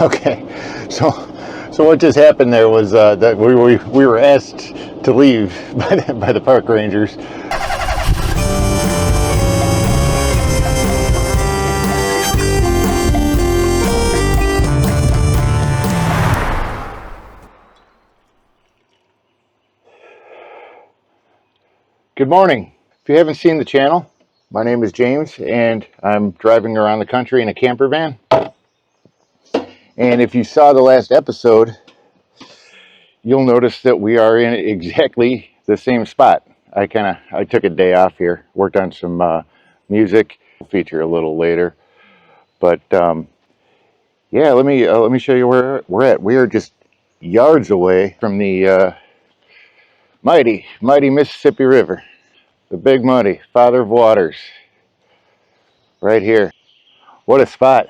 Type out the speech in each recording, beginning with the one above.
Okay, so what just happened there was that we were asked to leave by the park rangers. Good morning. If you haven't seen the channel, my name is James and I'm driving around the country in a camper van. And if you saw the last episode, you'll notice that we are in exactly the same spot. I took a day off here, worked on some music. We'll feature a little later, but yeah, let me show you where we're at. We are just yards away from the mighty Mississippi River, the big muddy father of waters, right here. What a spot!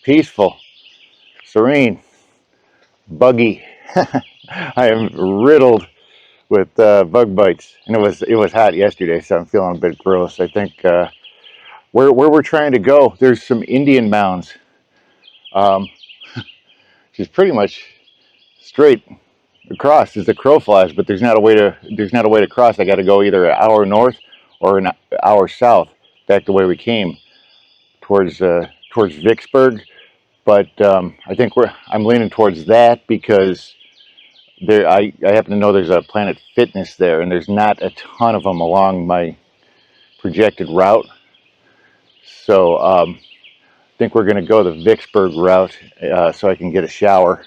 Peaceful, serene, buggy. I am riddled with bug bites, and it was hot yesterday, so I'm feeling a bit gross. I think where we're trying to go, there's some Indian mounds. She's pretty much straight across as the crow flies, but there's not a way to cross. I got to go either an hour north or an hour south, back the way we came towards Vicksburg. But I think I'm leaning towards that because I happen to know there's a Planet Fitness there, and there's not a ton of them along my projected route. So I think we're going to go the Vicksburg route so I can get a shower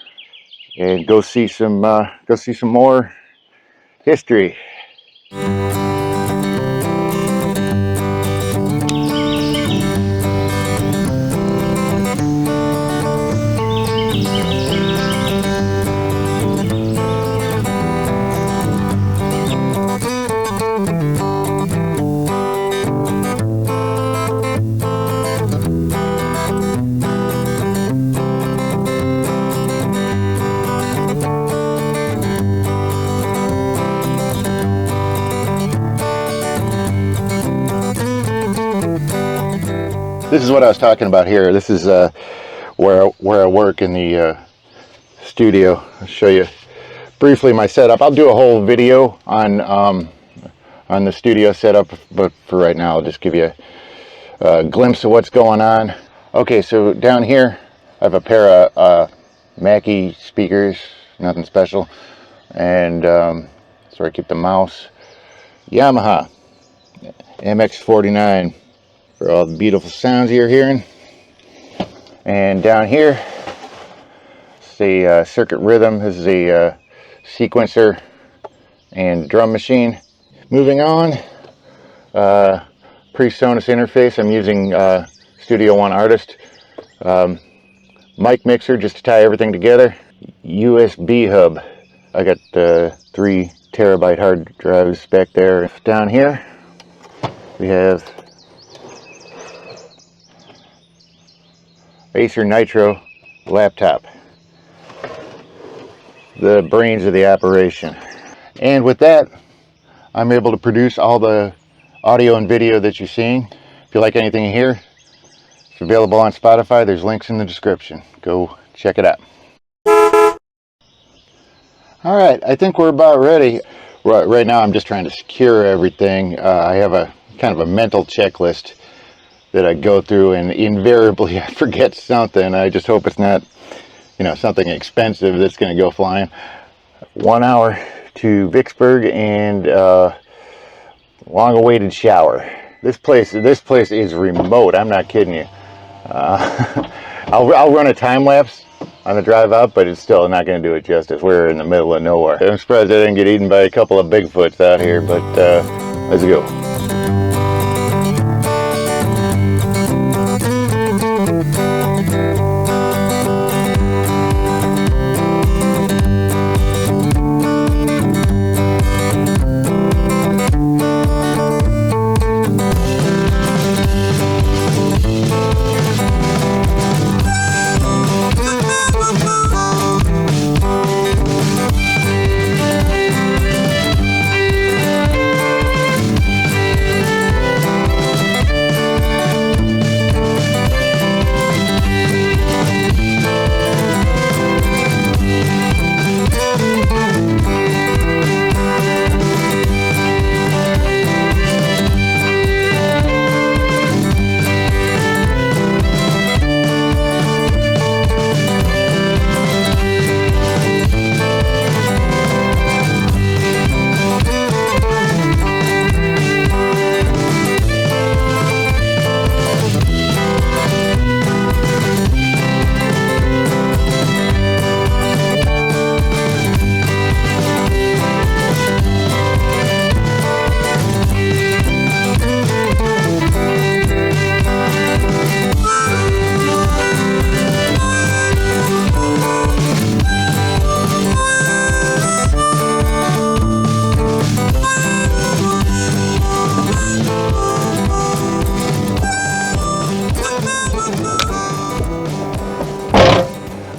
and go see some more history. This is what I was talking about here. This is where I work in the studio. I'll show you briefly my setup. I'll do a whole video on the studio setup, but for right now I'll just give you a glimpse of what's going on. Okay, so down here I have a pair of Mackie speakers, nothing special, and so I keep the mouse. Yamaha MX-49 for all the beautiful sounds you're hearing. And down here, it's the Circuit Rhythm. This is a sequencer and drum machine. Moving on, PreSonus interface. I'm using Studio One Artist. Mic mixer just to tie everything together. USB hub. I got 3 terabyte hard drives back there. Down here, we have Acer Nitro laptop, the brains of the operation. And with that, I'm able to produce all the audio and video that you're seeing. If you like anything here, it's available on Spotify. There's links in the description. Go check it out. All right, I think we're about ready. Right now I'm just trying to secure everything. I have a kind of a mental checklist that I go through, and invariably I forget something. I just hope it's not, something expensive that's going to go flying. 1 hour to Vicksburg and long-awaited shower. This place is remote. I'm not kidding you. I'll run a time lapse on the drive out, but it's still not going to do it justice. We're in the middle of nowhere. I'm surprised I didn't get eaten by a couple of Bigfoots out here, but let's go.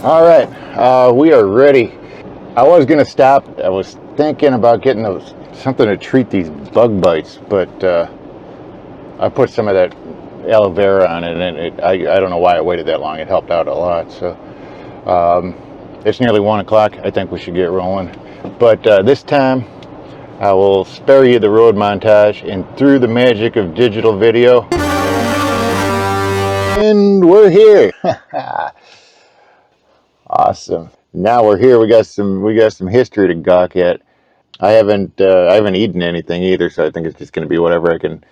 All right, we are ready. I was gonna stop. I was thinking about getting something to treat these bug bites, but I put some of that aloe vera on it, and I don't know why I waited that long. It helped out a lot. So it's nearly 1 o'clock. I think we should get rolling. But this time, I will spare you the road montage, and through the magic of digital video, and we're here. Awesome. Now we're here. We got some history to gawk at. I haven't eaten anything either, so I think it's just going to be whatever I can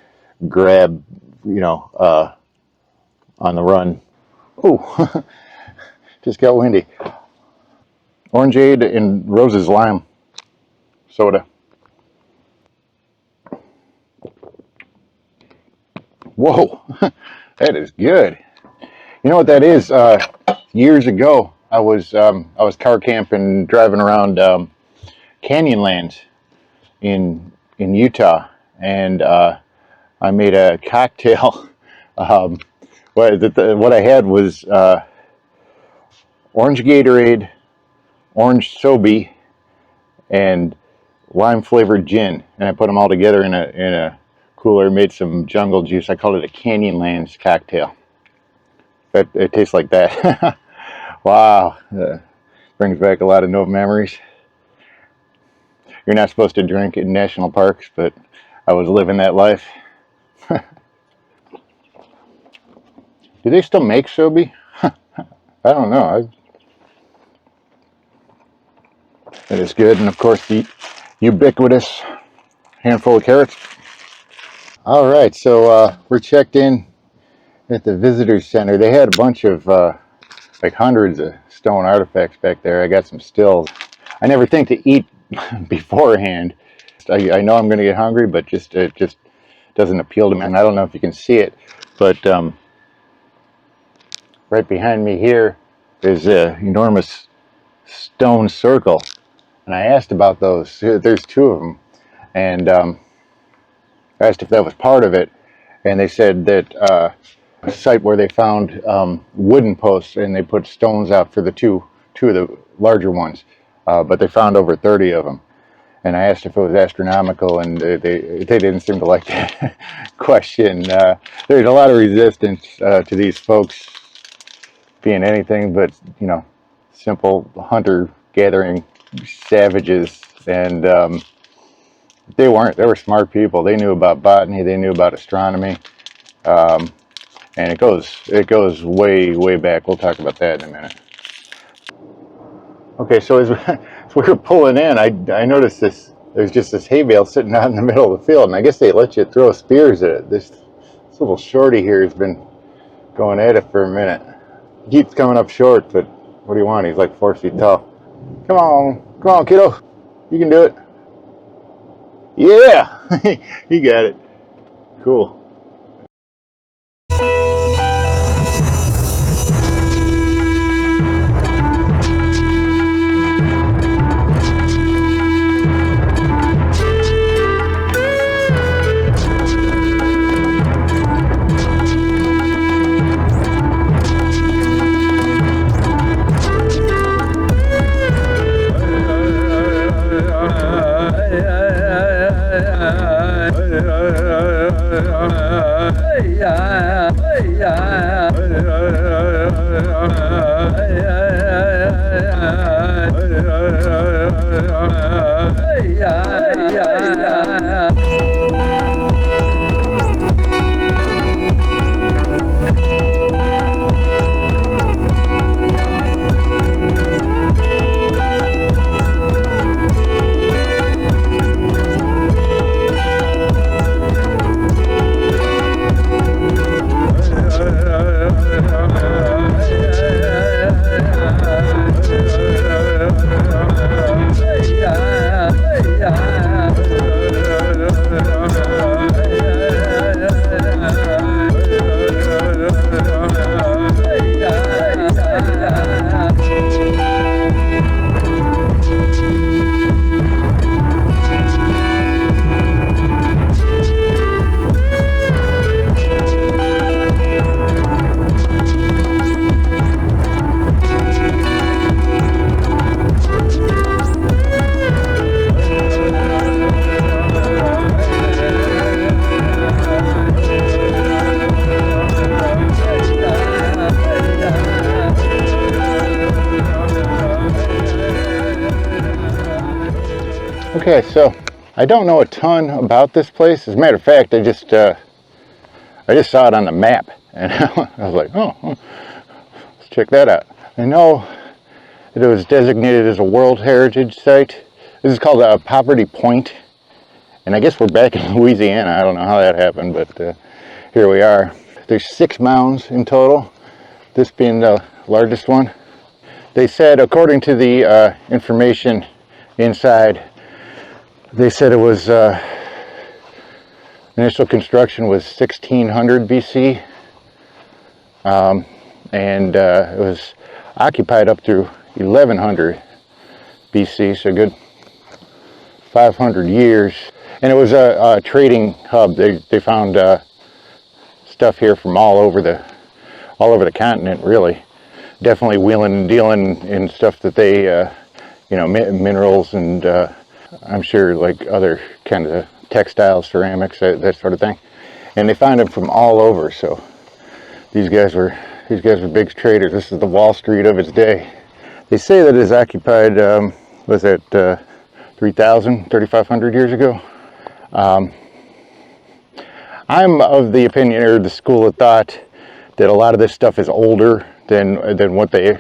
grab, on the run. Ooh, just got windy. Orangeade and Rose's lime soda. Whoa, that is good. You know what that is? Years ago, I was car camping, driving around Canyonlands in Utah, and I made a cocktail. What I had was orange Gatorade, orange Sobe, and lime flavored gin, and I put them all together in a cooler. Made some jungle juice. I called it a Canyonlands cocktail. It tastes like that. Wow, brings back a lot of no memories. You're not supposed to drink in national parks, but I was living that life. Do they still make Sobe? I don't know. It is good, and of course the ubiquitous handful of carrots. All right, so we're checked in at the visitors center. They had a bunch of like hundreds of stone artifacts back there. I got some stills. I never think to eat beforehand. I know I'm going to get hungry, but it just doesn't appeal to me. And I don't know if you can see it, but right behind me here is an enormous stone circle, and I asked about those. There's two of them, and I asked if that was part of it, and they said that a site where they found wooden posts, and they put stones out for the two of the larger ones, but they found over 30 of them. And I asked if it was astronomical, and they didn't seem to like that question. There's a lot of resistance to these folks being anything but, simple hunter-gathering savages. And they weren't. They were smart people. They knew about botany. They knew about astronomy. And it goes way, way back. We'll talk about that in a minute. Okay, so as we were pulling in, I noticed there's just this hay bale sitting out in the middle of the field, and I guess they let you throw spears at it. This little shorty here has been going at it for a minute. He keeps coming up short, but what do you want? He's like 4 feet tall. Come on, kiddo. You can do it. Yeah, he got it. Cool. Okay, so I don't know a ton about this place. As a matter of fact, I just saw it on the map, and I was like, oh, let's check that out. I know that it was designated as a World Heritage Site. This is called Poverty Point, and I guess we're back in Louisiana. I don't know how that happened, but here we are. There's 6 mounds in total, this being the largest one. They said, according to the information inside, they said it was initial construction was 1600 BC, and it was occupied up through 1100 BC, so a good 500 years. And it was a trading hub. They found stuff here from all over the continent, really. Definitely wheeling and dealing in stuff that they, you know, minerals and I'm sure like other kind of textiles, ceramics, that sort of thing. And they find them from all over. So these guys were big traders. This is the Wall Street of its day. They say that it's occupied, was it 3,500 years ago? I'm of the opinion, or the school of thought, that a lot of this stuff is older than what they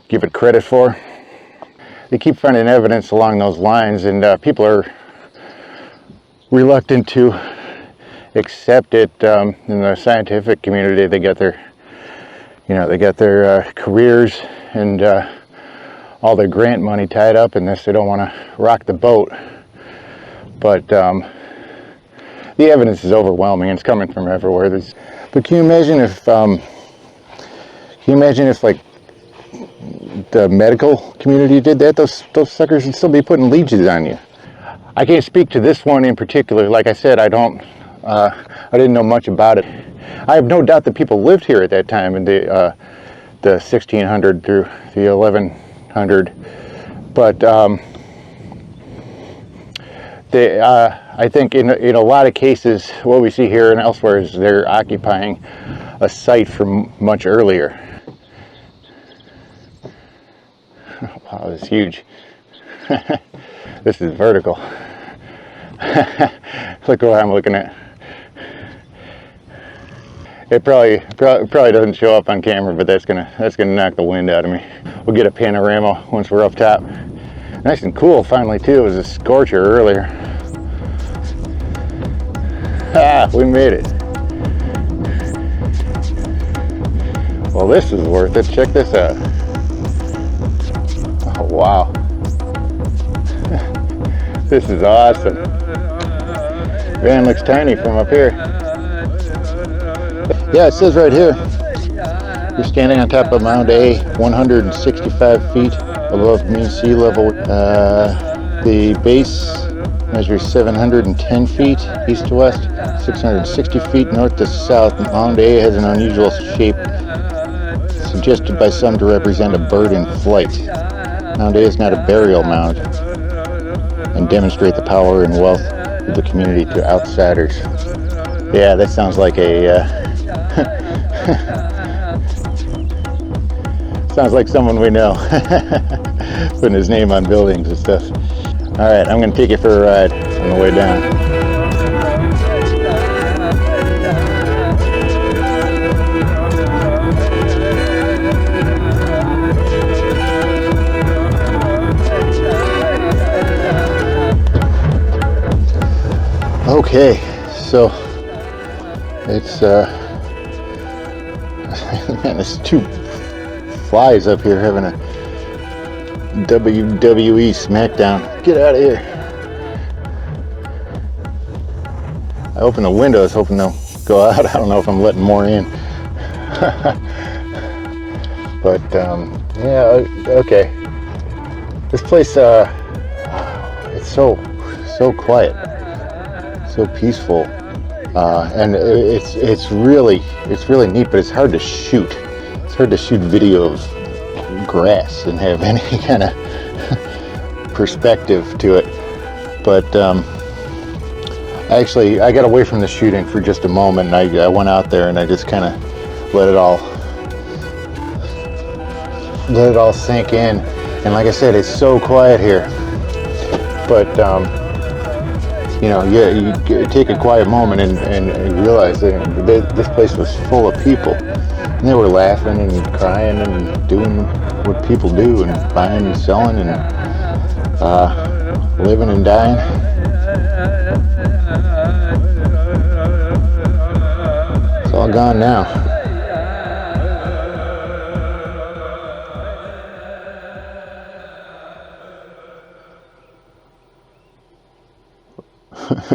give it credit for. They keep finding evidence along those lines, and people are reluctant to accept it. In the scientific community, they got their, you know, they got their careers and all their grant money tied up in this. They don't want to rock the boat, but the evidence is overwhelming. It's coming from everywhere. But can you imagine if like the medical community did that? Those suckers would still be putting leeches on you. I can't speak to this one in particular. Like I said, I didn't know much about it. I have no doubt that people lived here at that time in the 1600 through the 1100. But I think in a lot of cases, what we see here and elsewhere is they're occupying a site from much earlier. Wow, this is huge. This is vertical. Look what I'm looking at. It probably doesn't show up on camera, but that's gonna knock the wind out of me. We'll get a panorama once we're up top. Nice and cool finally too. It was a scorcher earlier. Ah, we made it. Well, this is worth it. Check this out. Oh, wow. This is awesome. Van looks tiny from up here. Yeah, it says right here, you're standing on top of Mound A, 165 feet above mean sea level. The base measures 710 feet east to west, 660 feet north to south. Mound A has an unusual shape, suggested by some to represent a bird in flight. Mound A is not a burial mound and demonstrate the power and wealth of the community to outsiders. Yeah, that sounds like a sounds like someone we know. Putting his name on buildings and stuff. All right, I'm going to take you for a ride on the way down. Okay, so it's man, there's 2 flies up here having a WWE smackdown. Get out of here. I opened the windows hoping they'll go out. I don't know if I'm letting more in. But yeah, okay. This place, it's so quiet, so peaceful, and it's really neat. But it's hard to shoot. It's hard to shoot video of grass and have any kind of perspective to it. But I got away from the shooting for just a moment, and I went out there and I just kind of let it all sink in. And like I said, it's so quiet here. But you know, yeah, you take a quiet moment and realize that this place was full of people. And they were laughing and crying and doing what people do, and buying and selling and living and dying. It's all gone now.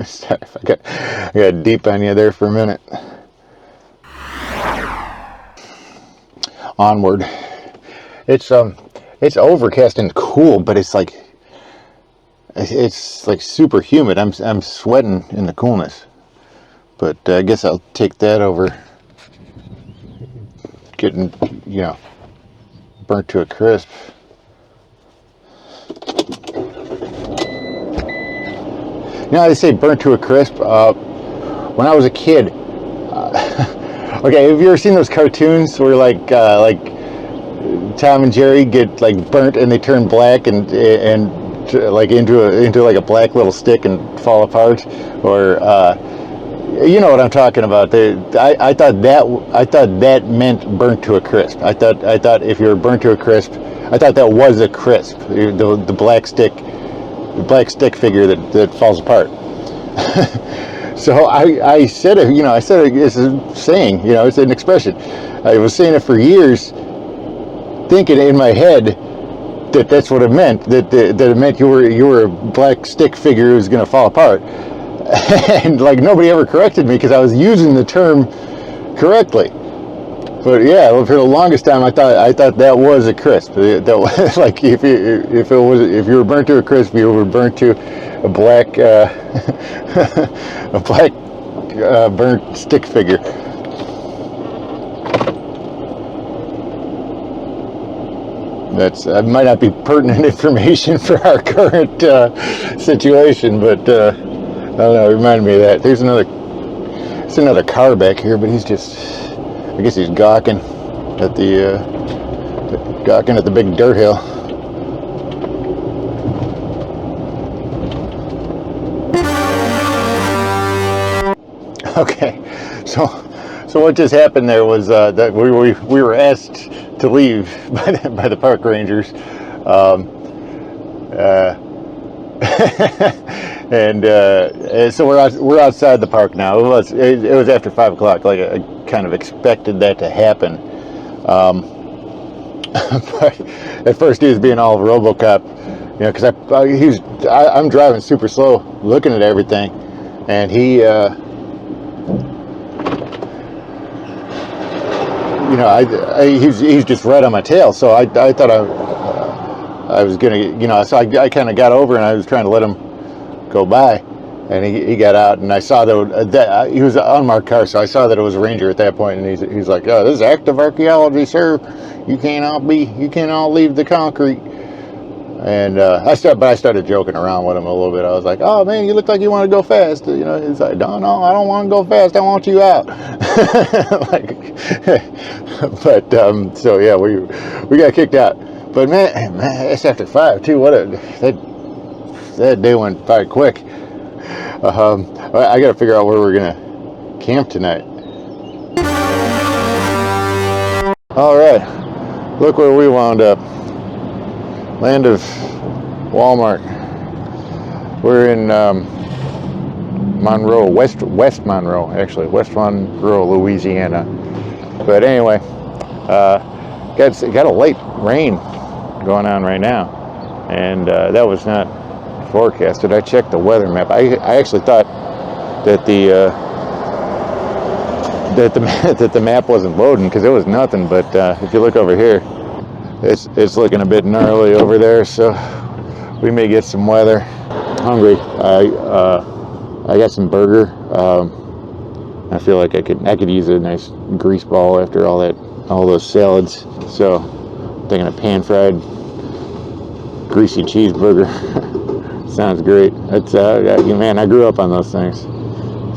Sorry if I got deep on you there for a minute. Onward. It's overcast and cool, but it's like super humid. I'm sweating in the coolness. But I guess I'll take that over getting, you know, burnt to a crisp. You know how they say burnt to a crisp? When I was a kid, okay, have you ever seen those cartoons where like Tom and Jerry get like burnt and they turn black and like into like a black little stick and fall apart? Or you know what I'm talking about? I thought that meant burnt to a crisp. I thought if you were burnt to a crisp, I thought that was a crisp. The black stick figure that falls apart. So I said it, you know, it's a saying, you know, it's an expression. I was saying it for years, thinking in my head that's what it meant, that it meant you were a black stick figure who was going to fall apart. And like nobody ever corrected me because I was using the term correctly. But yeah, for the longest time I thought that was a crisp. That was like if you were burnt to a crisp, you were burnt to a black burnt stick figure. That might not be pertinent information for our current situation, but I don't know. It reminded me of that. There's another car back here, but he's just. I guess he's gawking at the big dirt hill. Okay, so what just happened there was that we were asked to leave by the park rangers, and so we're outside the park now. It was after 5 o'clock. Like I kind of expected that to happen, but at first he was being all RoboCop, you know, because I'm driving super slow, looking at everything, and he, you know, he's just right on my tail. So I thought I was gonna, you know, so I kind of got over and I was trying to let him go by, and he got out, and I saw that he was an unmarked car, so I saw that it was a ranger at that point, and he's like, "Oh, this is active archaeology, sir. You can't all leave the concrete." And I started joking around with him a little bit. I was like, "Oh man, you look like you want to go fast." You know, he's like, "No, I don't want to go fast. I want you out." Like, but so yeah, we got kicked out. But man, it's after 5 too. That day went by quick. I got to figure out where we're gonna camp tonight. All right, look where we wound up. Land of Walmart. We're in Monroe, West Monroe, actually, West Monroe, Louisiana. But anyway, got a light rain going on right now, and that was not forecasted. I checked the weather map. I actually thought that the map wasn't loading because it was nothing. But if you look over here, it's looking a bit gnarly over there. So we may get some weather. Hungry. I got some burger. I feel like I could use a nice grease ball after all those salads. So I'm thinking a pan-fried greasy cheeseburger. Sounds great. That's man, I grew up on those things,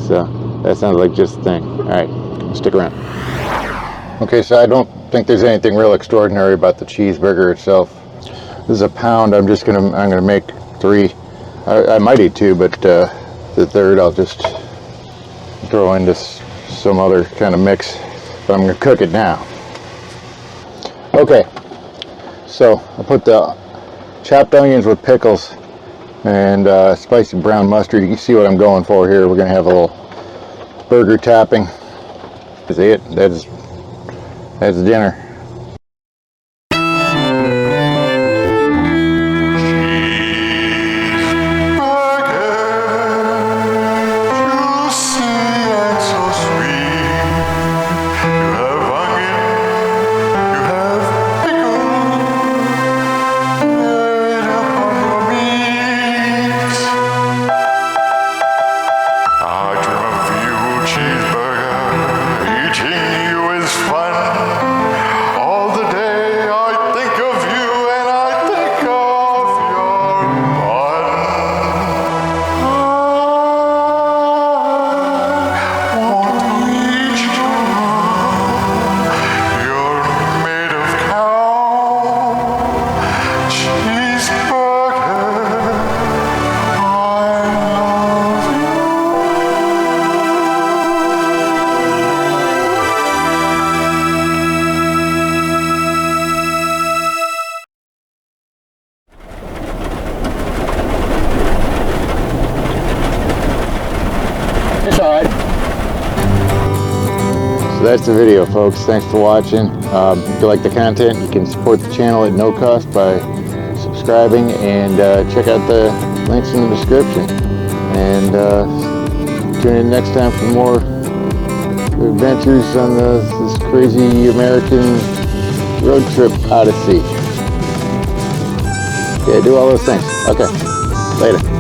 so that sounds like just the thing. All right, stick around. Okay, so I don't think there's anything real extraordinary about the cheeseburger itself. This is a pound. I'm gonna make 3 I might eat two, but the third I'll just throw into some other kind of mix. But I'm going to cook it now. Okay, so I put the chopped onions with pickles and spicy brown mustard. You can see what I'm going for here. We're going to have a little burger topping. That's it. That's dinner. It's alright. So that's the video, folks. Thanks for watching. If you like the content, you can support the channel at no cost by subscribing, and check out the links in the description. And tune in next time for more adventures on this crazy American road trip Odessey. Yeah, do all those things. Okay, later.